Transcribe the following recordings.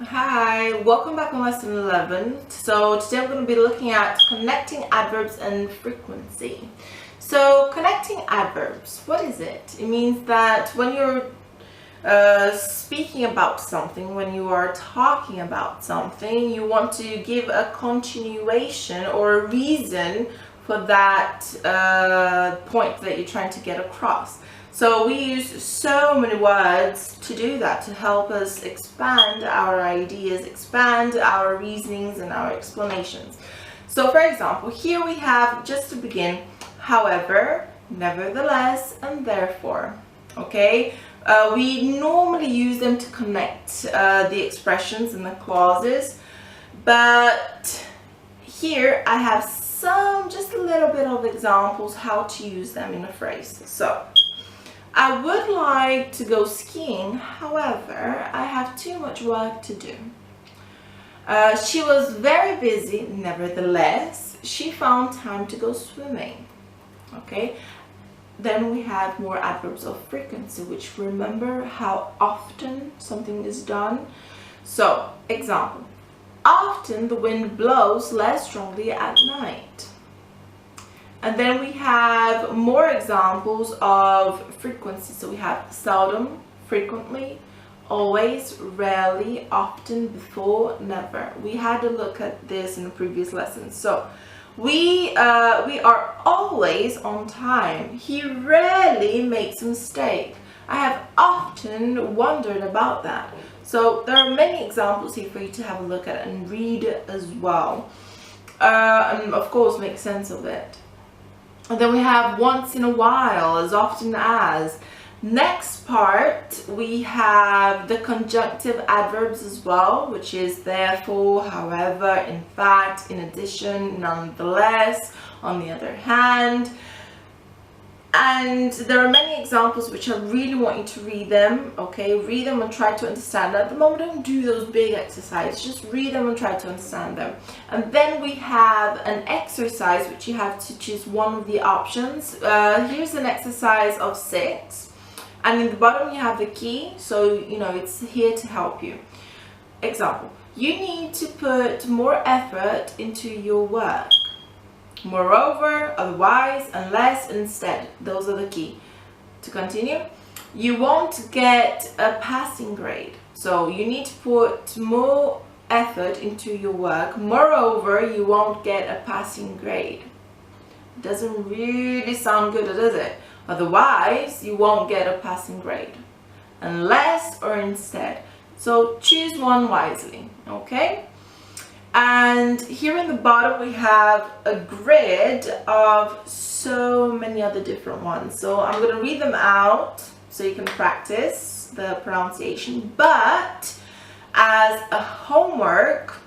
Hi, welcome back on lesson 11. So today I'm going to be looking at connecting adverbs and frequency. So connecting adverbs, what is it? It means that when you're speaking about something, when you are talking about something, you want to give a continuation or a reason for that point that you're trying to get across. So we use so many words to do that, to help us expand our ideas, expand our reasonings and our explanations. So for example, here we have, just to begin, however, nevertheless, and therefore. Okay, we normally use them to connect the expressions and the clauses, but here I have just a little bit of examples how to use them in a phrase. So I would like to go skiing, however, I have too much work to do. She was very busy, nevertheless, she found time to go swimming. Okay, then we have more adverbs of frequency, which remember how often something is done. So, example, often the wind blows less strongly at night. And then we have more examples of frequency. So we have seldom, frequently, always, rarely, often, before, never. We had a look at this in the previous lesson. So we are always on time. He rarely makes a mistake. I have often wondered about that. So there are many examples here for you to have a look at and read as well. And of course make sense of it. And then we have once in a while, as often as. Next part, we have the conjunctive adverbs as well, which is therefore, however, in fact, in addition, nonetheless, on the other hand. And there are many examples which I really want you to read them, okay? Read them and try to understand. At the moment, don't do those big exercises. Just read them and try to understand them. And then we have an exercise which you have to choose one of the options. Here's an exercise of 6. And in the bottom you have the key, so you know it's here to help you. Example, you need to put more effort into your work. Moreover, otherwise, unless, instead. Those are the key. To continue, you won't get a passing grade. So you need to put more effort into your work. Moreover, you won't get a passing grade. Doesn't really sound good, does it? Otherwise, you won't get a passing grade. Unless or instead. So choose one wisely, okay? And here in the bottom we have a grid of so many other different ones. So I'm going to read them out so you can practice the pronunciation. But as a homework,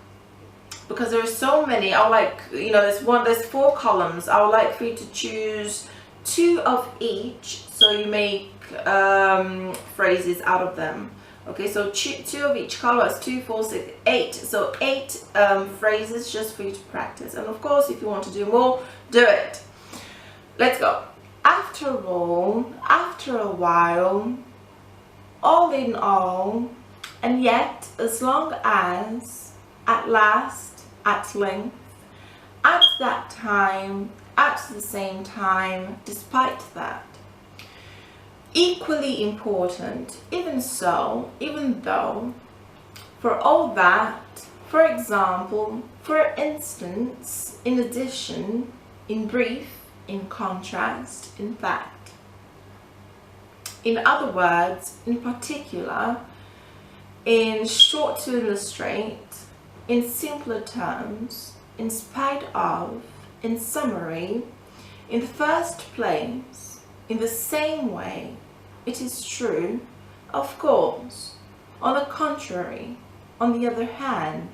because there are so many, I would like, there's 4 columns. I would like for you to choose 2 of each, so you make phrases out of them. Okay, so 2 of each color is 2, 4, 6, 8. So 8 phrases just for you to practice. And of course, if you want to do more, do it. Let's go. After all, after a while, all in all, and yet, as long as, at last, at length, at that time, at the same time, despite that. Equally important, even so, even though, for all that, for example, for instance, in addition, in brief, in contrast, in fact. In other words, in particular, in short to illustrate, in simpler terms, in spite of, in summary, in the first place, in the same way, it is true, of course, on the contrary, on the other hand,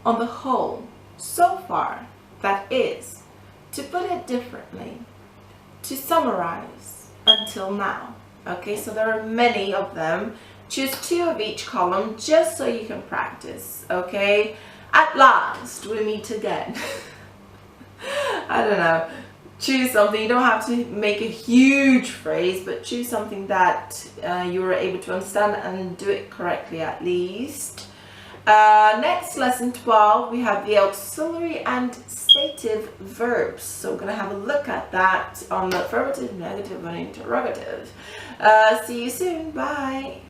on the whole, so far, that is, to put it differently, to summarize, until now. Okay, so there are many of them. Choose 2 of each column just so you can practice, okay? At last, we meet again. I don't know. Choose something. You don't have to make a huge phrase, but choose something that you are able to understand and do it correctly at least. Next, lesson 12, we have the auxiliary and stative verbs. So we're going to have a look at that on the affirmative, negative, and interrogative. See you soon. Bye.